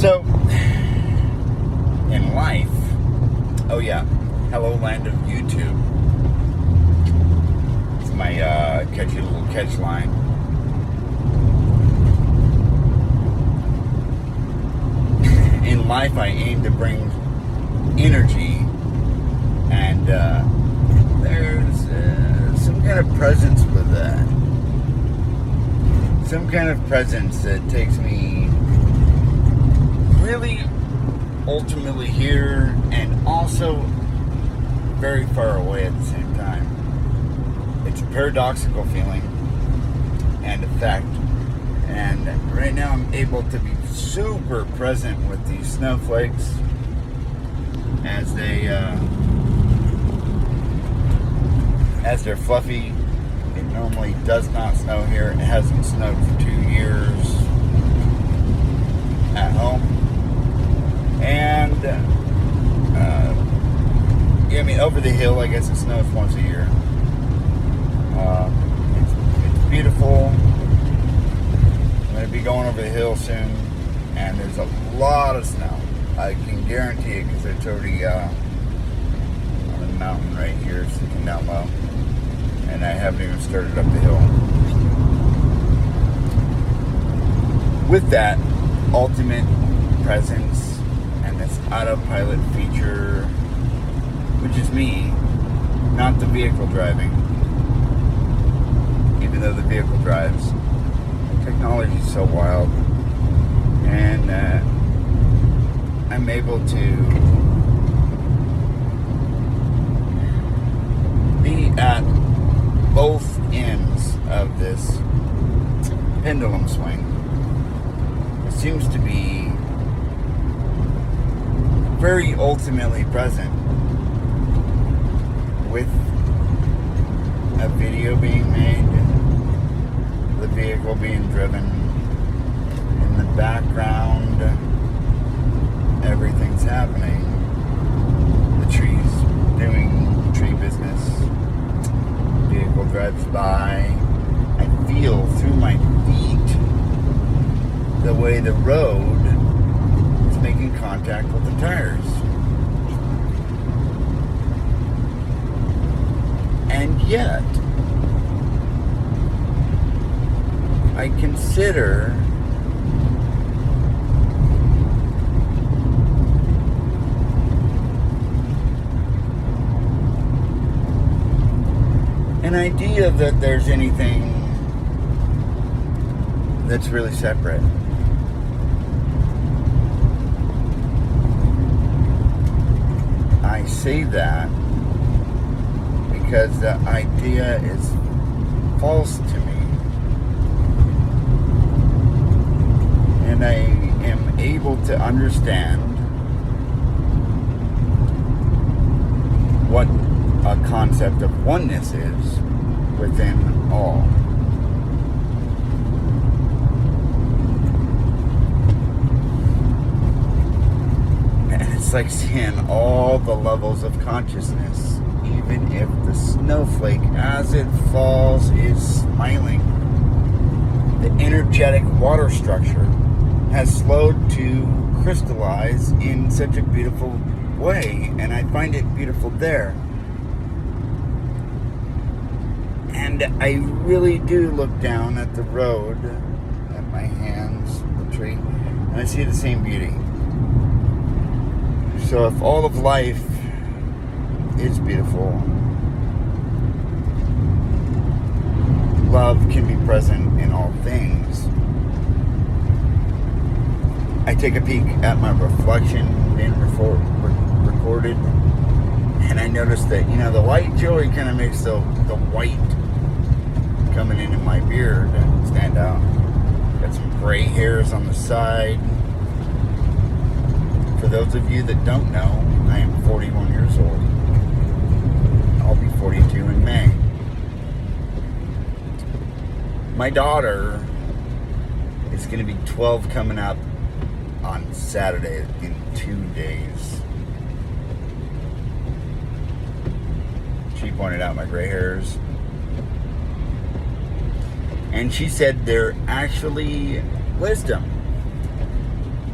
So, in life, oh yeah, hello land of YouTube. It's my catchy little catch line. In life, I aim to bring energy, and there's some kind of presence with that. Some kind of presence that takes me really ultimately here and also very far away at the same time. It's a paradoxical feeling and effect. And right now I'm able to be super present with these snowflakes as they're fluffy. It normally does not snow here. It hasn't snowed for 2 years at home. And, yeah, I mean, over the hill, I guess it snows once a year. It's beautiful. I'm going to be going over the hill soon, and there's a lot of snow. I can guarantee it because it's already on the mountain right here, sticking down low. And I haven't even started up the hill. With that ultimate presence and this autopilot feature, which is me, not the vehicle driving, even though the vehicle drives. Technology is so wild, and I'm able to be at both ends of this pendulum swing. It seems to be very ultimately present with a video being made, the vehicle being driven, in the background everything's happening, the trees doing tree business, vehicle drives by. I feel through my feet the way the road is making contact with the tires. And yet, I consider an idea that there's anything that's really separate. I say that because the idea is false to me. And I am able to understand what a concept of oneness is within all. And it's like seeing all the levels of consciousness, even if the snowflake as it falls is smiling. The energetic water structure has slowed to crystallize in such a beautiful way, and I find it beautiful there. And I really do look down at the road, at my hands, the tree, and I see the same beauty. So if all of life is beautiful, love can be present in all things. I take a peek at my reflection being recorded, and I notice that, the white jewelry kind of makes the white coming into my beard stand out. Got some gray hairs on the side. For those of you that don't know, I am 41 years old. I'll be 42 in May. My daughter is going to be 12 coming up on Saturday in 2 days. She pointed out my gray hairs. And she said they're actually wisdom.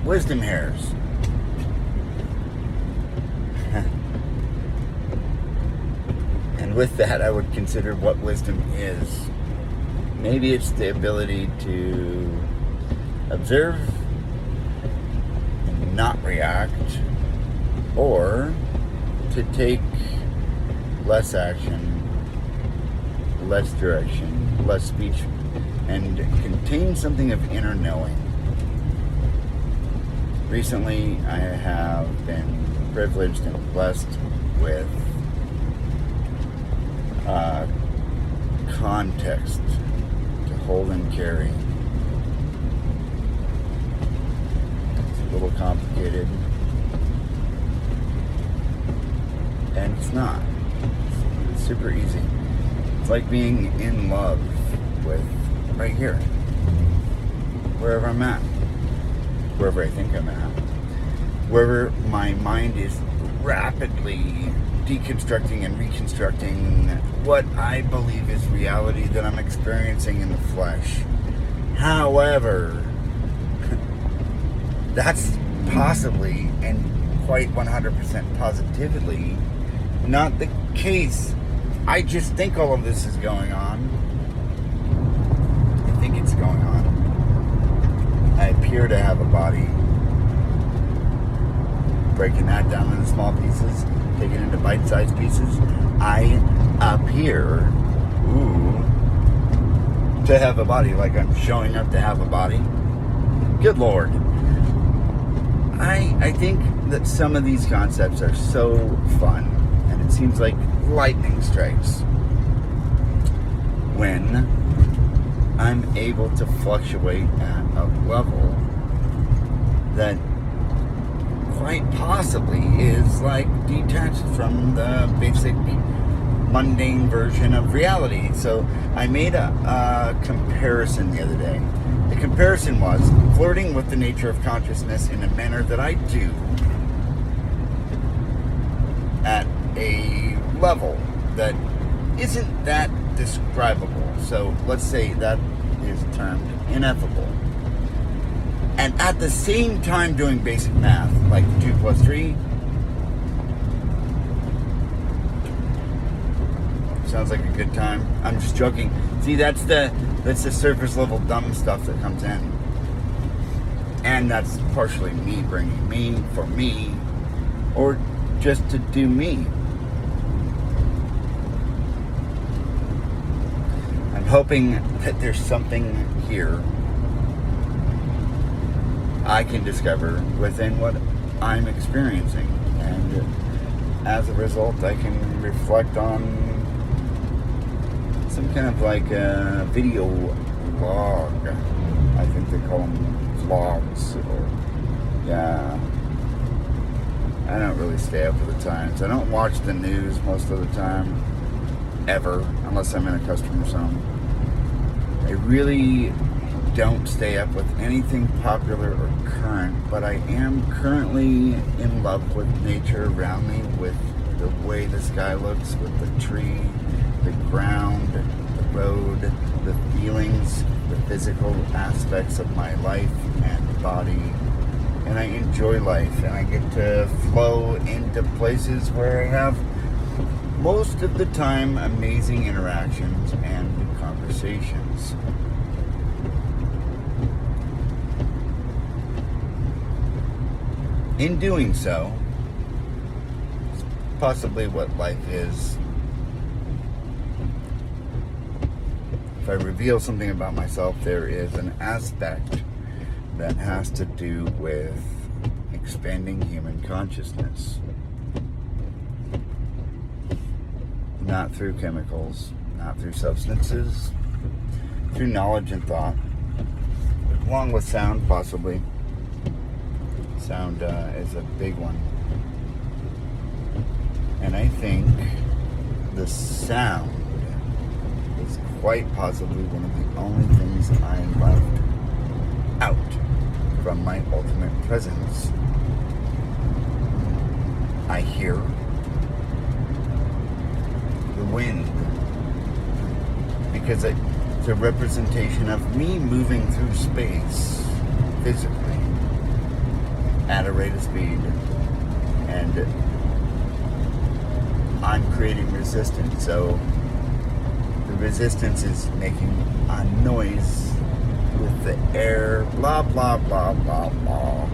wisdom hairs. And with that, I would consider what wisdom is. Maybe it's the ability to observe and not react, or to take less action, less direction, less speech, and contain something of inner knowing. Recently, I have been privileged and blessed with context to hold and carry. It's a little complicated, and it's not. It's super easy. It's like being in love with right here, wherever I'm at, wherever I think I'm at, wherever my mind is rapidly deconstructing and reconstructing what I believe is reality that I'm experiencing in the flesh. However, that's possibly and quite 100% positively not the case. I just think all of this is going on. I think it's going on. I appear to have a body. Breaking that down into small pieces, taking it into bite-sized pieces, I appear, to have a body, like I'm showing up to have a body. Good Lord. I think that some of these concepts are so fun, and it seems like lightning strikes when I'm able to fluctuate at a level that quite possibly is like detached from the basic mundane version of reality. So I made a comparison the other day. The comparison was flirting with the nature of consciousness in a manner that I do at a level that isn't that describable. So let's say that is termed ineffable. And at the same time doing basic math, like 2 plus 3. Sounds like a good time. I'm just joking. See, that's the surface level dumb stuff that comes in. And that's partially me bringing me for me, or just to do me. I'm hoping that there's something here I can discover within what I'm experiencing, and as a result I can reflect on some kind of like a video log. I think they call them vlogs, or yeah, I don't really stay up with the times. I don't watch the news most of the time, ever, unless I'm in a customer zone. I really don't stay up with anything popular or current, but I am currently in love with nature around me, with the way the sky looks, with the tree, the ground, the road, the feelings, the physical aspects of my life and body. And I enjoy life, and I get to flow into places where I have most of the time amazing interactions and conversations. In doing so, it's possibly what life is. If I reveal something about myself, there is an aspect that has to do with expanding human consciousness. Not through chemicals, not through substances, through knowledge and thought, along with sound, possibly. Sound is a big one. And I think the sound is quite possibly one of the only things I am left out from my ultimate presence. I hear the wind, because it's a representation of me moving through space physically. at a rate of speed, and I'm creating resistance. So the resistance is making a noise with the air, blah, blah, blah, blah, blah.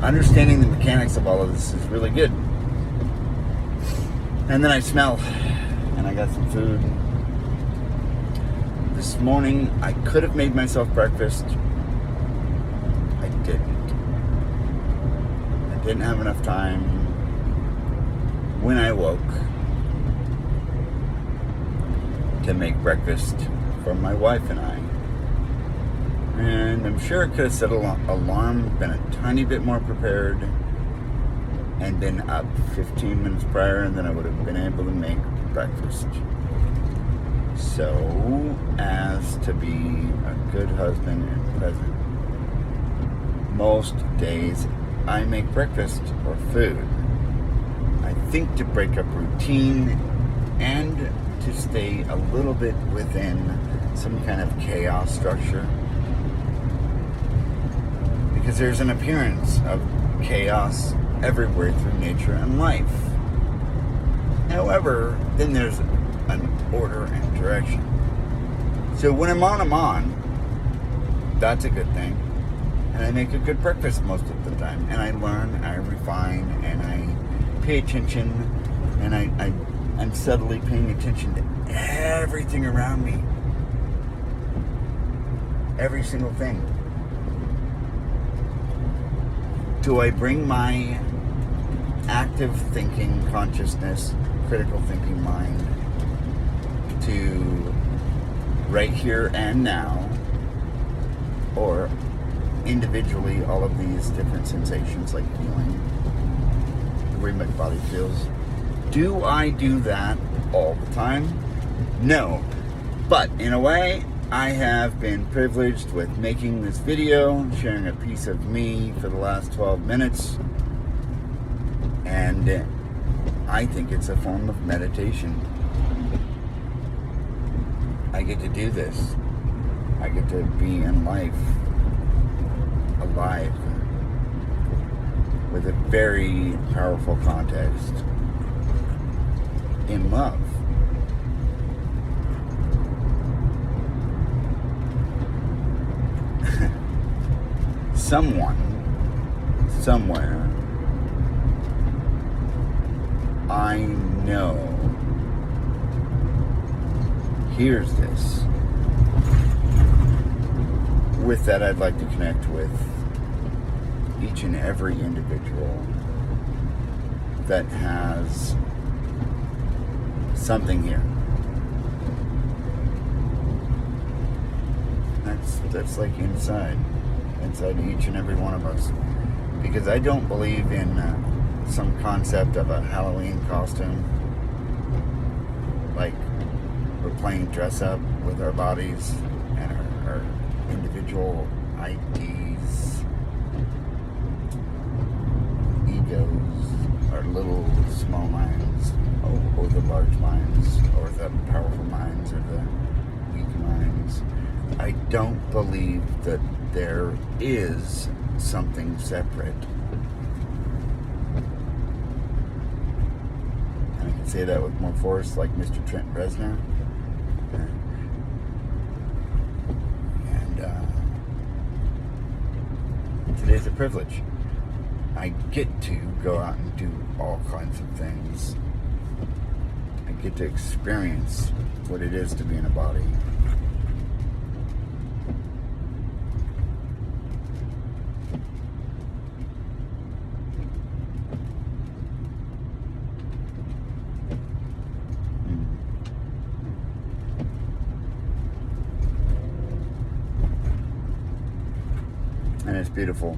Understanding the mechanics of all of this is really good. And then I smell, and I got some food. This morning, I could have made myself breakfast. I didn't. I didn't have enough time when I woke to make breakfast for my wife and I. And I'm sure I could have set an alarm, been a tiny bit more prepared, and been up 15 minutes prior, and then I would have been able to make breakfast. So, as to be a good husband and present, most days I make breakfast or food. I think to break up routine and to stay a little bit within some kind of chaos structure. Because there's an appearance of chaos everywhere through nature and life. However, then there's an order and direction. So when I'm on, that's a good thing. And I make a good breakfast most of the time. And I learn, I refine, and I pay attention, and I'm subtly paying attention to everything around me. Every single thing. Do I bring my active thinking consciousness, critical thinking mind to right here and now, or individually all of these different sensations like feeling, the way my body feels? Do I do that all the time? No. But in a way, I have been privileged with making this video, sharing a piece of me for the last 12 minutes, and I think it's a form of meditation. I get to do this. I get to be in life, alive, with a very powerful context, in love. Someone, somewhere, I know, hears this. With that, I'd like to connect with each and every individual that has something here. That's like inside each and every one of us. Because I don't believe in some concept of a Halloween costume. Like we're playing dress up with our bodies and our individual IDs, egos, our little small minds, or the large minds, or the powerful minds, or the weak minds. I don't believe that there is something separate. And I can say that with more force, like Mr. Trent Reznor. And today's a privilege. I get to go out and do all kinds of things. I get to experience what it is to be in a body. And it's beautiful.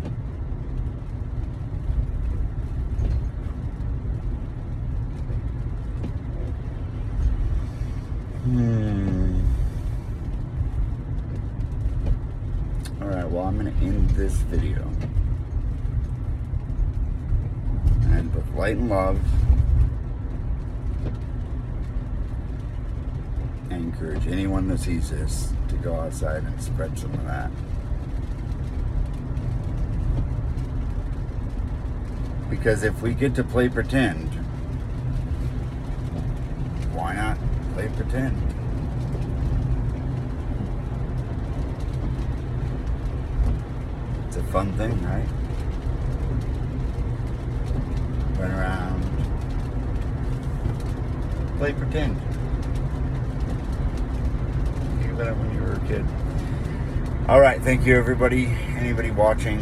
Alright, well, I'm going to end this video. And with light and love, I encourage anyone that sees this to go outside and spread some of that. Because if we get to play pretend, why not play pretend? It's a fun thing, right? Run around, play pretend. Think about it when you were a kid. All right, thank you, everybody. Anybody watching,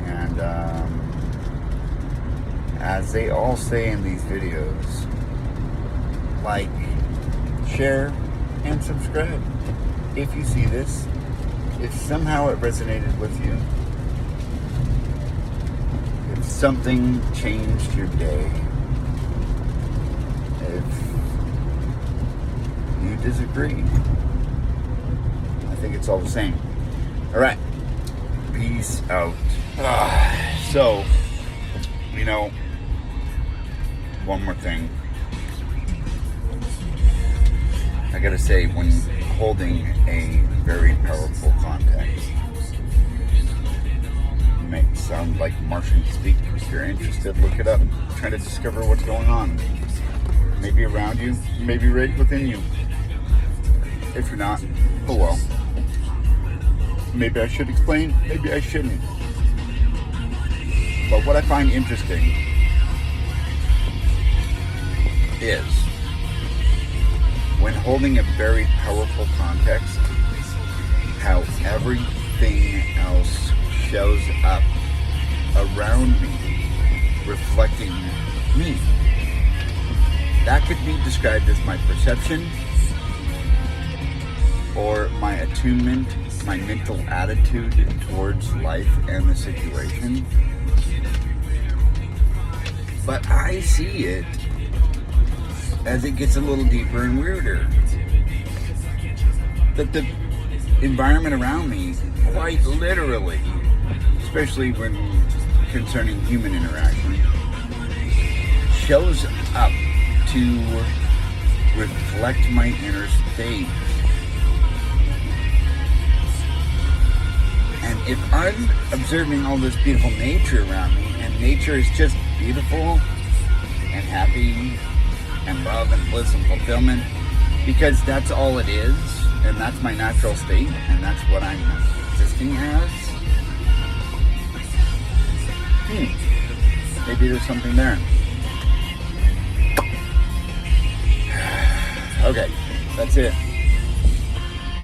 and as they all say in these videos, like, share, and subscribe. If you see this, if somehow it resonated with you, if something changed your day, if you disagree, I think it's all the same. All right, peace out. So, you know, one more thing. I gotta say, when holding a very powerful context, it may sound like Martian speak. If you're interested, look it up. Try to discover what's going on. Maybe around you, maybe right within you. If you're not, oh well. Maybe I should explain, maybe I shouldn't. But what I find interesting is, when holding a very powerful context, how everything else shows up around me, reflecting me. That could be described as my perception, or my attunement, my mental attitude towards life and the situation. But I see it as it gets a little deeper and weirder. That the environment around me, quite literally, especially when concerning human interaction, shows up to reflect my inner state. And if I'm observing all this beautiful nature around me, and nature is just beautiful and happy and love and bliss and fulfillment, because that's all it is, and that's my natural state, and that's what I'm existing as, maybe there's something there. Okay, that's it.